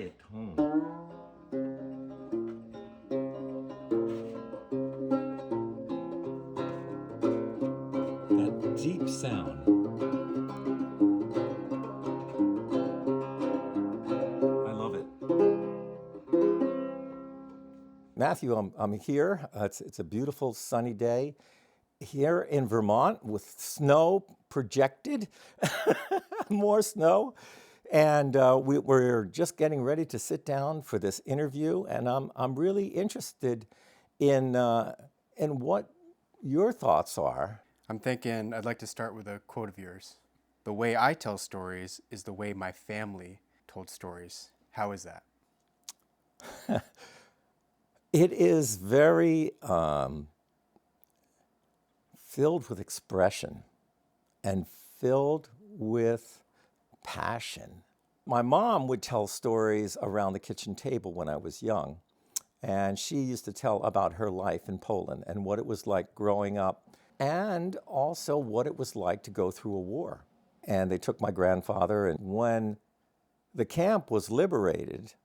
quiet tone. That deep sound. I love it. Matthew, I'm here. It's a beautiful sunny day here in Vermont with snow projected, more snow. And we're just getting ready to sit down for this interview. And I'm really interested in what your thoughts are. I'm thinking I'd like to start with a quote of yours. The way I tell stories is the way my family told stories. How is that? It is very filled with expression and filled with passion. My mom would tell stories around the kitchen table when I was young, and she used to tell about her life in Poland and what it was like growing up, and also what it was like to go through a war. And they took my grandfather, and when the camp was liberated,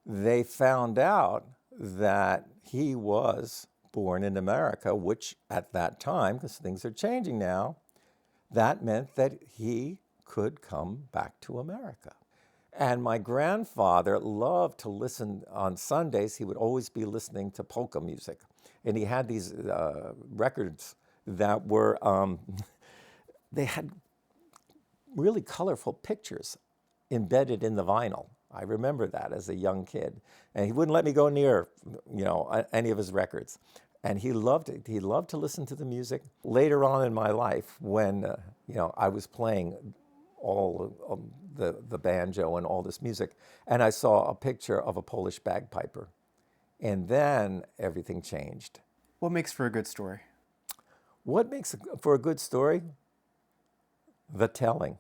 they found out that he was born in America, which at that time, because things are changing now, that meant that he could come back to America. And my grandfather loved to listen on Sundays. He would always be listening to polka music. And he had these records that were, they had really colorful pictures embedded in the vinyl. I remember that as a young kid. And he wouldn't let me go near, any of his records. And he loved it. He loved to listen to the music. Later on in my life, when I was playing all of the banjo and all this music, and I saw a picture of a Polish bagpiper, and then everything changed. What makes for a good story? What makes for a good story? The telling.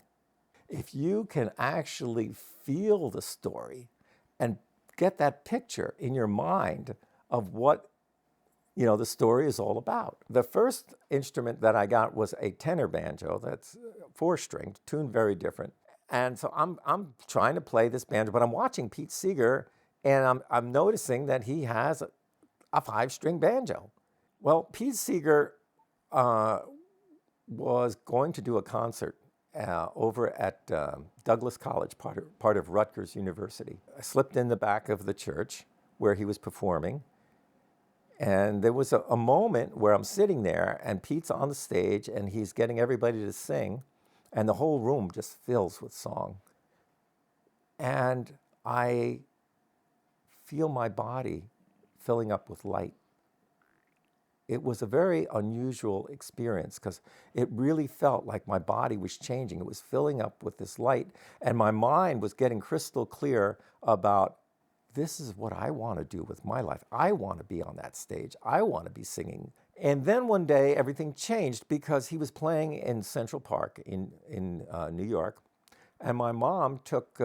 If you can actually feel the story and get that picture in your mind of what the story is all about. The first instrument that I got was a tenor banjo that's four-stringed, tuned very different. And so I'm trying to play this banjo, but I'm watching Pete Seeger, and I'm noticing that he has a five-string banjo. Well, Pete Seeger was going to do a concert over at Douglas College, part of Rutgers University. I slipped in the back of the church where he was performing, and there was a moment where I'm sitting there, and Pete's on the stage, and he's getting everybody to sing, and the whole room just fills with song. And I feel my body filling up with light. It was a very unusual experience because it really felt like my body was changing. It was filling up with this light, and my mind was getting crystal clear about this is what I want to do with my life. I want to be on that stage. I want to be singing. And then one day, everything changed because he was playing in Central Park in New York, and my mom took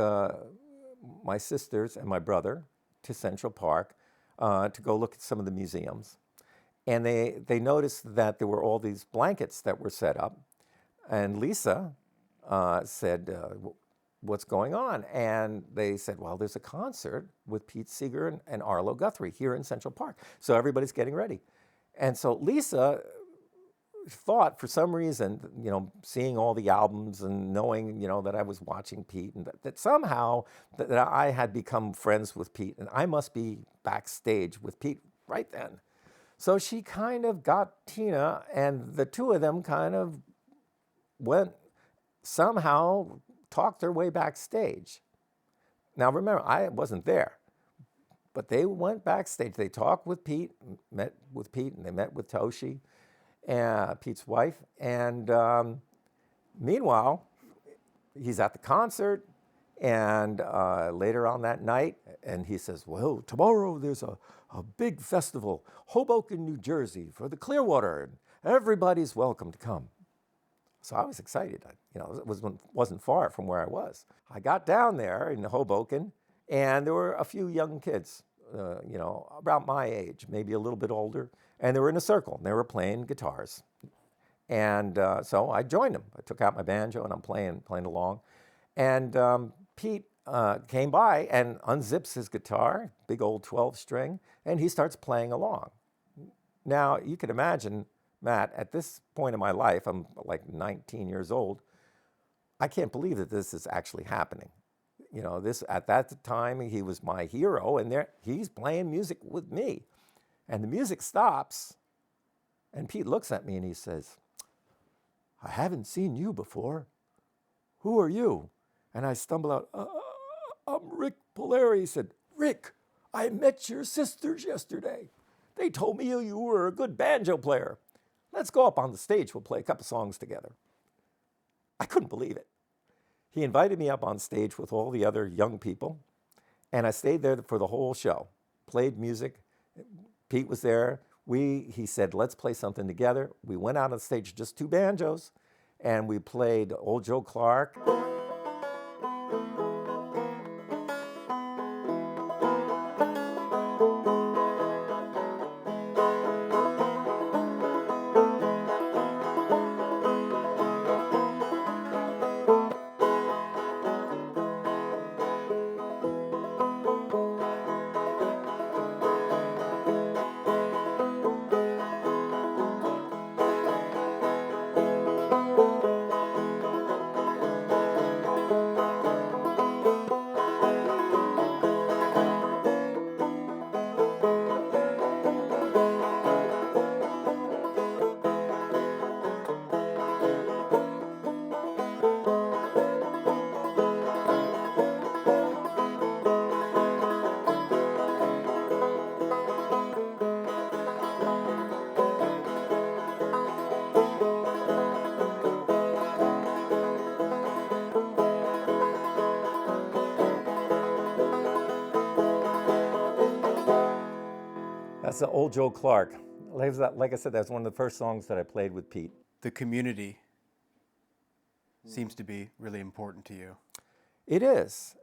my sisters and my brother to Central Park to go look at some of the museums. And they noticed that there were all these blankets that were set up. And Lisa said, what's going on? And they said, well, there's a concert with Pete Seeger and Arlo Guthrie here in Central Park. So everybody's getting ready. And so Lisa thought, for some reason, seeing all the albums and knowing, that I was watching Pete, and that somehow that I had become friends with Pete, and I must be backstage with Pete right then. So she kind of got Tina, and the two of them kind of somehow talked their way backstage. Now remember, I wasn't there, but they went backstage. They talked with Pete, met with Pete, and they met with Toshi, Pete's wife. And meanwhile, he's at the concert, and later on that night, and he says, well, tomorrow there's a big festival, Hoboken, New Jersey, for the Clearwater, and everybody's welcome to come. So I was excited. It wasn't far from where I was. I got down there in Hoboken, and there were a few young kids, about my age, maybe a little bit older, and they were in a circle, and they were playing guitars. And so I joined them. I took out my banjo, and I'm playing along. And Pete came by and unzips his guitar, big old 12 string, and he starts playing along. Now, you can imagine, Matt, at this point in my life, I'm like 19 years old, I can't believe that this is actually happening. You know, this at that time, he was my hero, and he's playing music with me. And the music stops, and Pete looks at me and he says, "I haven't seen you before. Who are you?" And I stumble out, "I'm Rick Polari." He said, "Rick, I met your sisters yesterday. They told me you were a good banjo player. Let's go up on the stage. We'll play a couple songs together." I couldn't believe it. He invited me up on stage with all the other young people, and I stayed there for the whole show. Played music. Pete was there. He said, "Let's play something together." We went out on stage, just two banjos, and we played Old Joe Clark. That's the Old Joe Clark. Like I said, that's one of the first songs that I played with Pete. The community seems to be really important to you. It is.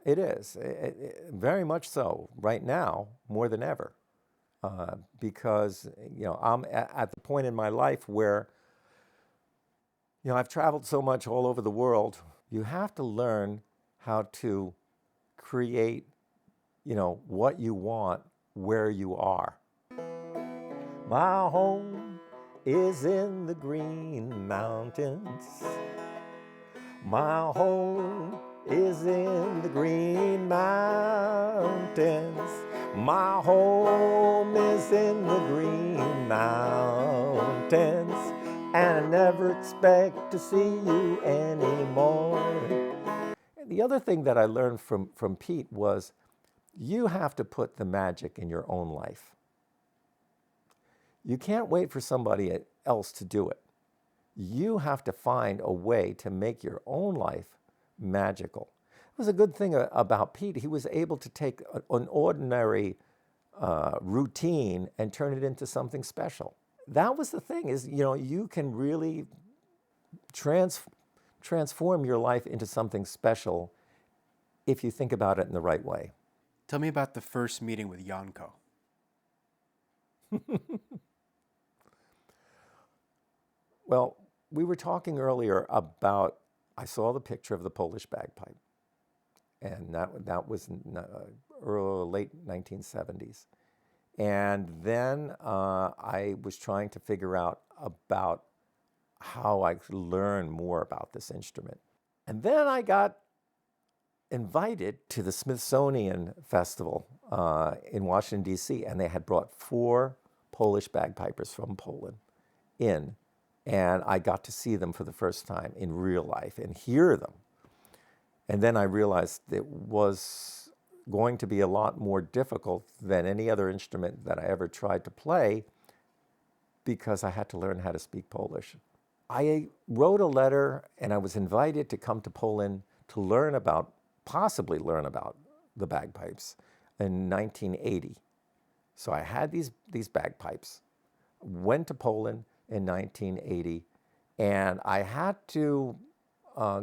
Very much so right now, more than ever. Because, I'm at the point in my life where, I've traveled so much all over the world. You have to learn how to create, what you want where you are. My home is in the Green Mountains. My home is in the Green Mountains. My home is in the Green Mountains. And I never expect to see you anymore. And the other thing that I learned from Pete was you have to put the magic in your own life. You can't wait for somebody else to do it. You have to find a way to make your own life magical. It was a good thing about Pete. He was able to take an ordinary routine and turn it into something special. That was the thing is, you can really transform your life into something special if you think about it in the right way. Tell me about the first meeting with Janko. Well, we were talking earlier about, I saw the picture of the Polish bagpipe, and that was late 1970s. And then I was trying to figure out about how I could learn more about this instrument. And then I got invited to the Smithsonian Festival in Washington, D.C., and they had brought 4 Polish bagpipers from Poland in. And I got to see them for the first time in real life and hear them. And then I realized it was going to be a lot more difficult than any other instrument that I ever tried to play because I had to learn how to speak Polish. I wrote a letter and I was invited to come to Poland to possibly learn about the bagpipes in 1980. So I had these bagpipes, went to Poland in 1980, and I had to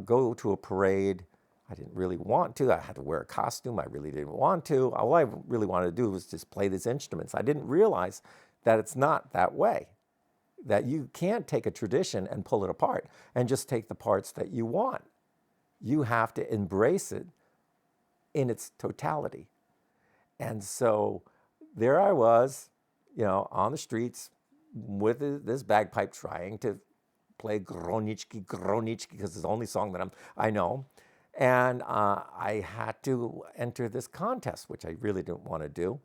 go to a parade. I didn't really want to. I had to wear a costume. I really didn't want to. All I really wanted to do was just play these instruments. I didn't realize that it's not that way, that you can't take a tradition and pull it apart and just take the parts that you want. You have to embrace it in its totality. And so there I was, on the streets with this bagpipe trying to play Gronichki, because it's the only song that I know. And I had to enter this contest, which I really didn't want to do.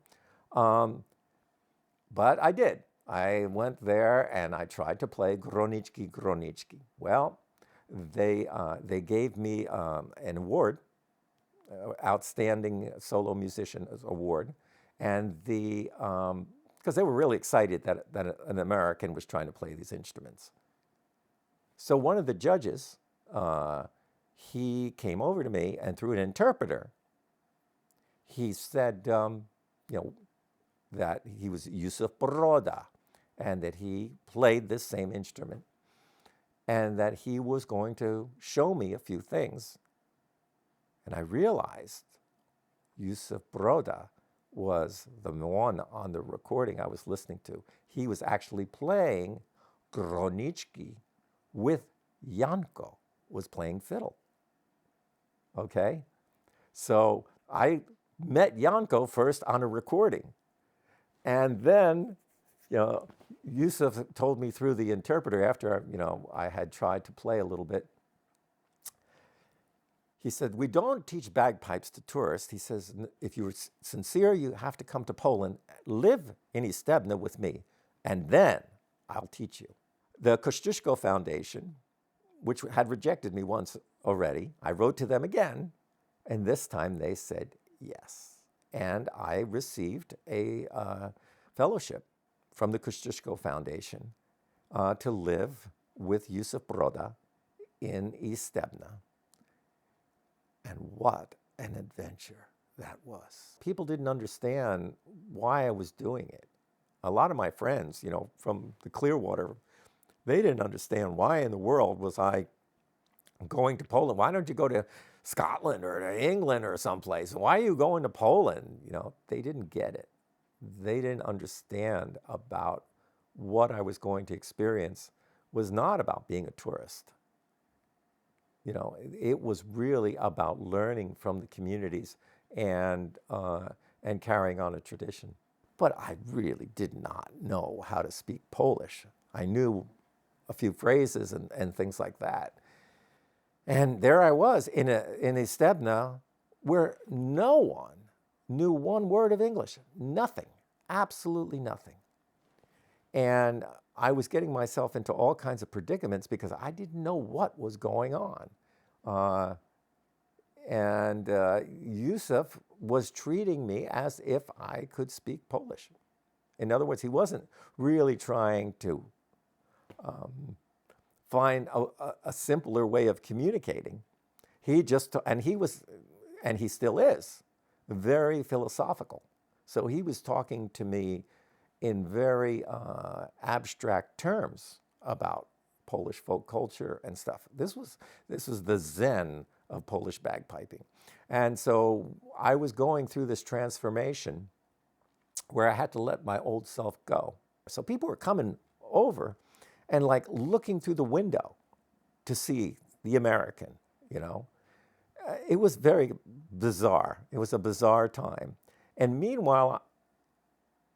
But I did. I went there and I tried to play Gronichki. Well, they gave me an award, Outstanding Solo Musician Award, and because they were really excited that an American was trying to play these instruments. So one of the judges, he came over to me and through an interpreter, he said, that he was Yusuf Broda and that he played this same instrument and that he was going to show me a few things. And I realized Yusuf Broda was the one on the recording I was listening to. He was actually playing Gronichki with Janko, was playing fiddle. Okay? So I met Janko first on a recording. And then, Yusuf told me through the interpreter after, I had tried to play a little bit. He said, we don't teach bagpipes to tourists. He says, if you're sincere, you have to come to Poland, live in Istebna with me, and then I'll teach you. The Kosciuszko Foundation, which had rejected me once already, I wrote to them again, and this time they said yes. And I received a fellowship from the Kosciuszko Foundation to live with Yusuf Broda in Istebna. And what an adventure that was. People didn't understand why I was doing it. A lot of my friends, from the Clearwater, they didn't understand why in the world was I going to Poland. Why don't you go to Scotland or to England or someplace? Why are you going to Poland? They didn't get it. They didn't understand about what I was going to experience was not about being a tourist. It was really about learning from the communities and carrying on a tradition. But I really did not know how to speak Polish. I knew a few phrases and things like that. And there I was in Istebna where no one knew one word of English. Nothing. Absolutely nothing. And I was getting myself into all kinds of predicaments because I didn't know what was going on. Yusuf was treating me as if I could speak Polish. In other words, he wasn't really trying to find a simpler way of communicating. He still is, very philosophical. So he was talking to me in very abstract terms about Polish folk culture and stuff. This was the Zen of Polish bagpiping. And so I was going through this transformation where I had to let my old self go. So people were coming over and looking through the window to see the American, It was very bizarre. It was a bizarre time. And meanwhile,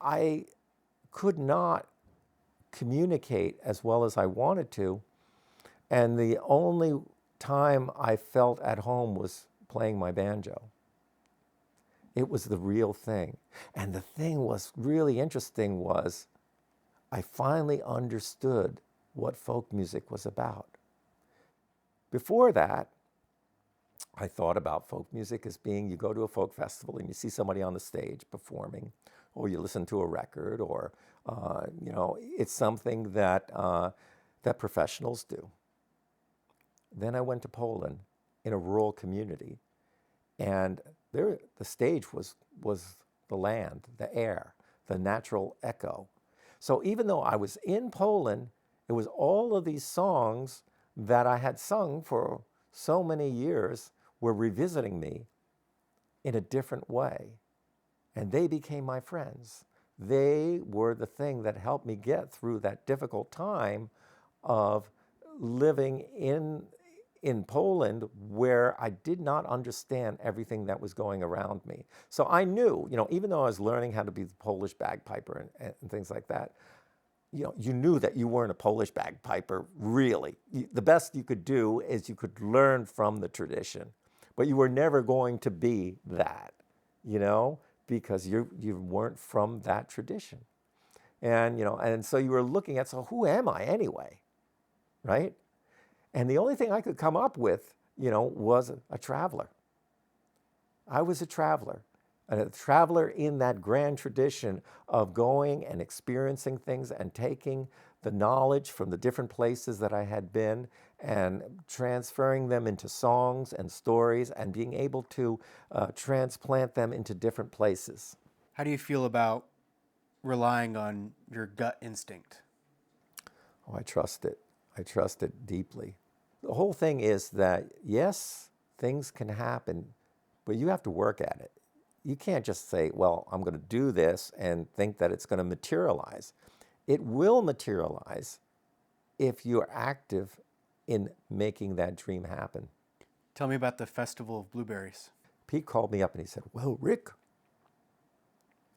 I could not communicate as well as I wanted to. And the only time I felt at home was playing my banjo. It was the real thing. And the thing was really interesting was I finally understood what folk music was about. Before that, I thought about folk music as being you go to a folk festival and you see somebody on the stage performing, or you listen to a record, or it's something that that professionals do. Then I went to Poland in a rural community, and there the stage was the land, the air, the natural echo. So even though I was in Poland, it was all of these songs that I had sung for so many years were revisiting me in a different way. And they became my friends. They were the thing that helped me get through that difficult time of living in Poland where I did not understand everything that was going around me. So I knew, even though I was learning how to be the Polish bagpiper and things like that, you knew that you weren't a Polish bagpiper, really. The best you could do is you could learn from the tradition, but you were never going to be that, because you weren't from that tradition. And so you were looking at, so who am I anyway, right? And the only thing I could come up with, was a traveler. I was a traveler in that grand tradition of going and experiencing things and taking the knowledge from the different places that I had been and transferring them into songs and stories and being able to transplant them into different places. How do you feel about relying on your gut instinct? Oh, I trust it. I trust it deeply. The whole thing is that, yes, things can happen, but you have to work at it. You can't just say, well, I'm going to do this and think that it's going to materialize. It will materialize if you're active in making that dream happen. Tell me about the Festival of Blueberries. Pete called me up and he said, well, Rick,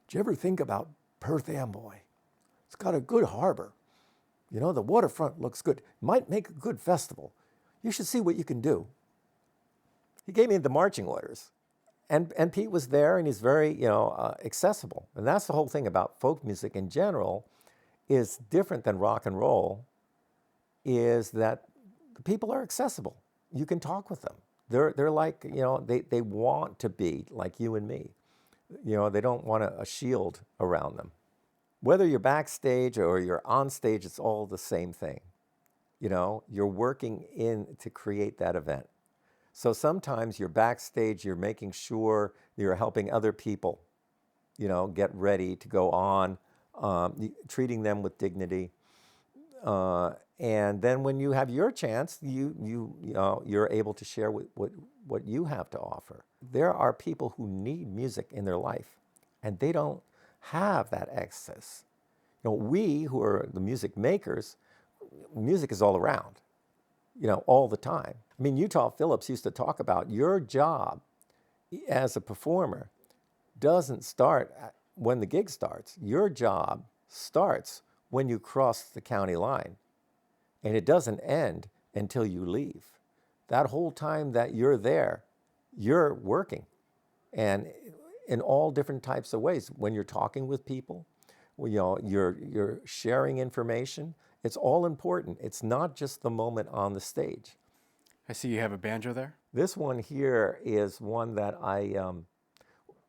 did you ever think about Perth Amboy? It's got a good harbor. The waterfront looks good. Might make a good festival. You should see what you can do. He gave me the marching orders. And Pete was there, and he's very, accessible. And that's the whole thing about folk music in general is different than rock and roll, is that the people are accessible. You can talk with them. They're like, they want to be like you and me. They don't want a shield around them. Whether you're backstage or you're on stage, it's all the same thing. You're working to create that event. So sometimes you're backstage, you're making sure you're helping other people, get ready to go on, treating them with dignity. And then when you have your chance, you're able to share what you have to offer. There are people who need music in their life, and they don't have that access. We who are the music makers, music is all around, all the time. I mean, Utah Phillips used to talk about your job as a performer doesn't start when the gig starts. Your job starts when you cross the county line, and it doesn't end until you leave. That whole time that you're there, you're working, and in all different types of ways. When you're talking with people, you're sharing information. It's all important. It's not just the moment on the stage. I see you have a banjo there. This one here is one that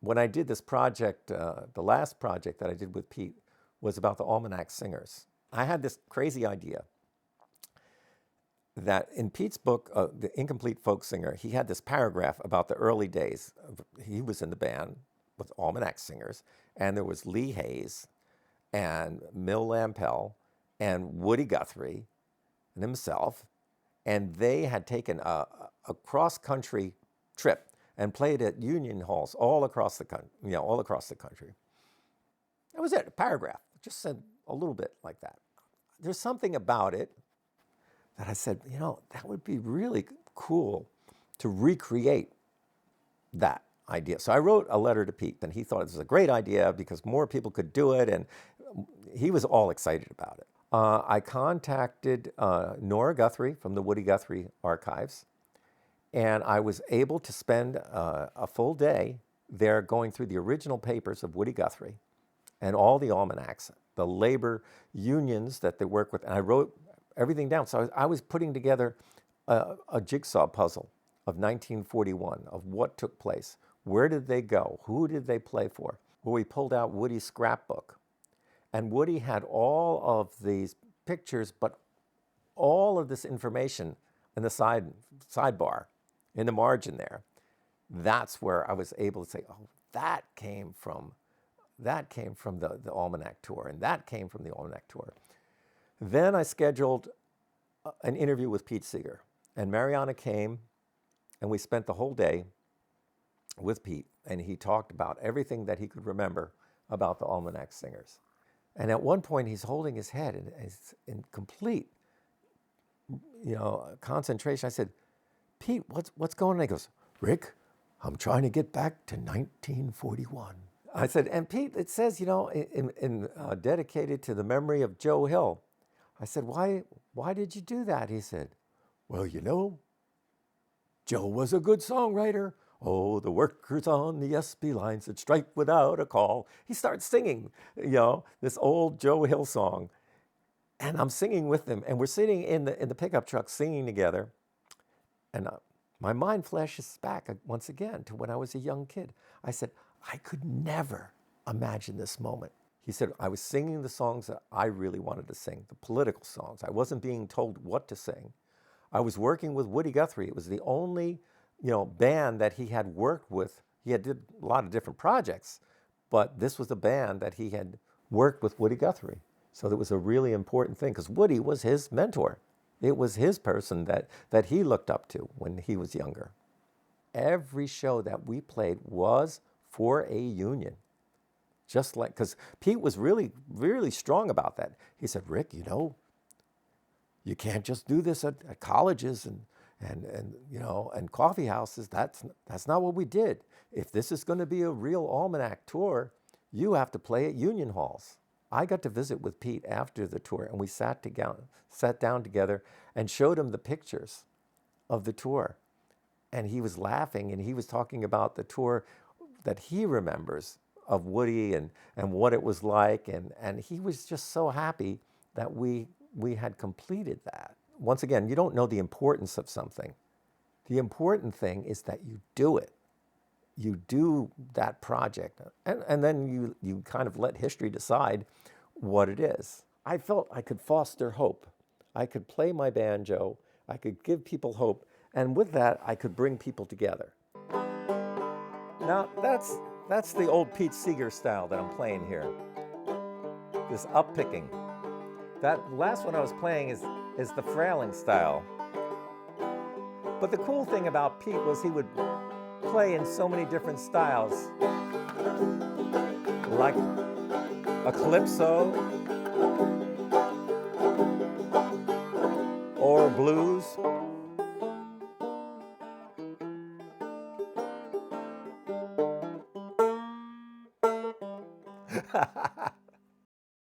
when I did this project, the last project that I did with Pete was about the Almanac Singers. I had this crazy idea that in Pete's book, The Incomplete Folk Singer, he had this paragraph about the early days. He was in the band with Almanac Singers, and there was Lee Hayes and Mill Lampell and Woody Guthrie and himself, and they had taken a cross-country trip and played at union halls all across the country. That was it, a paragraph. Just said a little bit like that. There's something about it that I said, that would be really cool to recreate that idea. So I wrote a letter to Pete, and he thought it was a great idea because more people could do it, and he was all excited about it. I contacted Nora Guthrie from the Woody Guthrie Archives, and I was able to spend a full day there going through the original papers of Woody Guthrie and all the almanacs, the labor unions that they work with, and I wrote everything down. So I was putting together a jigsaw puzzle of 1941, of what took place. Where did they go? Who did they play for? Well, we pulled out Woody's scrapbook. And Woody had all of these pictures, but all of this information in the sidebar, in the margin there. That's where I was able to say, oh, that came from the Almanac Tour, and that came from the Almanac Tour. Then I scheduled an interview with Pete Seeger, and Mariana came, and we spent the whole day with Pete, and he talked about everything that he could remember about the Almanac Singers. And at one point, he's holding his head and he's in complete, concentration. I said, Pete, what's going on? He goes, Rick, I'm trying to get back to 1941. I said, and Pete, it says, dedicated to the memory of Joe Hill. I said, why did you do that? He said, well, Joe was a good songwriter. Oh, the workers on the SB lines that strike without a call. He starts singing, this old Joe Hill song. And I'm singing with him. And we're sitting in the pickup truck singing together. And my mind flashes back once again to when I was a young kid. I said, I could never imagine this moment. He said, I was singing the songs that I really wanted to sing, the political songs. I wasn't being told what to sing. I was working with Woody Guthrie. It was the only, band that he had worked with. He had did a lot of different projects, but this was a band that he had worked with Woody Guthrie. So it was a really important thing because Woody was his mentor. It was his person that he looked up to when he was younger. Every show that we played was for a union. Just like, because Pete was really, really strong about that. He said, Rick, you can't just do this at colleges and coffee houses. That's not what we did. If this is going to be a real almanac tour, you have to play at union halls. I got to visit with Pete after the tour, and we sat down together and showed him the pictures of the tour. And he was laughing, and he was talking about the tour that he remembers of Woody and what it was like. And he was just so happy that we had completed that. Once again, you don't know the importance of something. The important thing is that you do it. You do that project, and then you kind of let history decide what it is. I felt I could foster hope. I could play my banjo. I could give people hope. And with that, I could bring people together. Now, that's the old Pete Seeger style that I'm playing here. This up-picking. That last one I was playing is the frailing style. But the cool thing about Pete was he would play in so many different styles, like a calypso or blues.